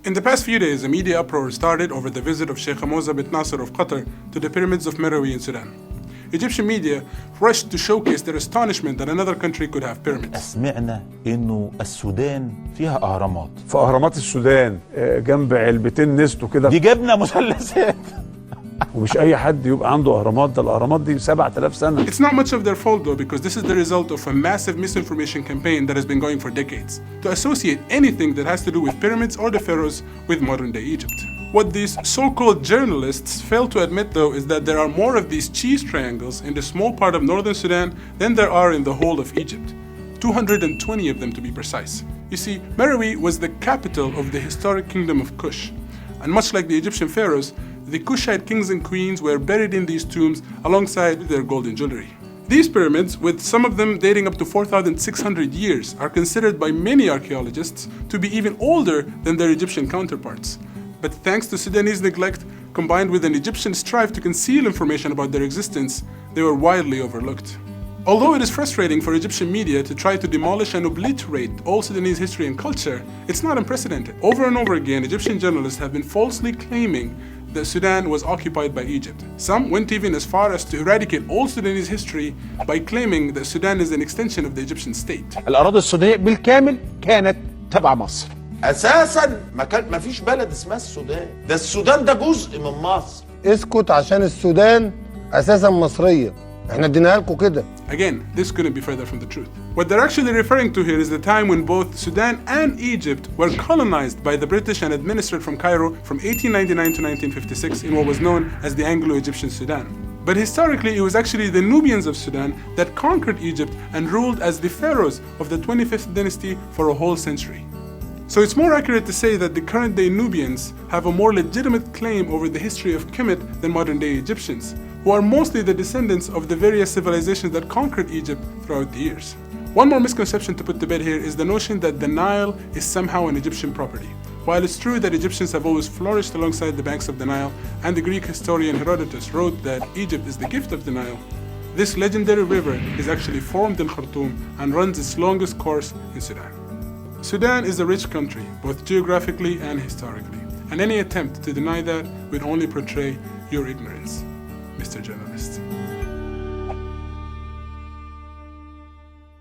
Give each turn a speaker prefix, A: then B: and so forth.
A: In the past few days, a media uproar started over the visit of Sheikh Hamza bin Nasser of Qatar to the pyramids of Meroe in Sudan. Egyptian media rushed to showcase their astonishment that another country could have pyramids.
B: سمعنا إنه السودان فيها أهرامات.
C: في أهرامات السودان جنب علبتين نستو كده.
B: دي جبنة مثلثات.
C: ومش أي حد يبقى عنده أهرامات، ده الأهرامات دي 7000 سنة.
A: It's not much of their fault though, because this is the result of a massive misinformation campaign that has been going for decades to associate anything that has to do with pyramids or the pharaohs with modern-day Egypt. What these so-called journalists fail to admit though is that there are more of these cheese triangles in the small part of northern Sudan than there are in the whole of Egypt. 220 of them to be precise. You see, Meroe was the capital of the historic kingdom of Kush, and much like the Egyptian pharaohs, the Kushite kings and queens were buried in these tombs alongside their golden jewelry. These pyramids, with some of them dating up to 4,600 years, are considered by many archaeologists to be even older than their Egyptian counterparts. But thanks to Sudanese neglect, combined with an Egyptian strive to conceal information about their existence, they were widely overlooked. Although it is frustrating for Egyptian media to try to demolish and obliterate all Sudanese history and culture, it's not unprecedented. Over and over again, Egyptian journalists have been falsely claiming that Sudan was occupied by Egypt. Some went even as far as to eradicate all Sudanese history by claiming that Sudan is an extension of the Egyptian state.
D: الأراضي السودانية بالكامل كانت تبع مصر.
E: أساساً ما فيش بلد اسمها السودان، ده السودان ده جزء من مصر.
F: اسكت عشان السودان أساساً مصرية. احنا اديناها لكم كده.
A: Again, this couldn't be further from the truth. What they're actually referring to here is the time when both Sudan and Egypt were colonized by the British and administered from Cairo from 1899 to 1956 in what was known as the Anglo-Egyptian Sudan. But historically, it was actually the Nubians of Sudan that conquered Egypt and ruled as the pharaohs of the 25th dynasty for a whole century. So it's more accurate to say that the current-day Nubians have a more legitimate claim over the history of Kemet than modern-day Egyptians, who are mostly the descendants of the various civilizations that conquered Egypt throughout the years. One more misconception to put to bed here is the notion that the Nile is somehow an Egyptian property. While it's true that Egyptians have always flourished alongside the banks of the Nile, and the Greek historian Herodotus wrote that Egypt is the gift of the Nile, this legendary river is actually formed in Khartoum and runs its longest course in Sudan. Sudan is a rich country, both geographically and historically, and any attempt to deny that would only portray your ignorance, Mr. Journalist.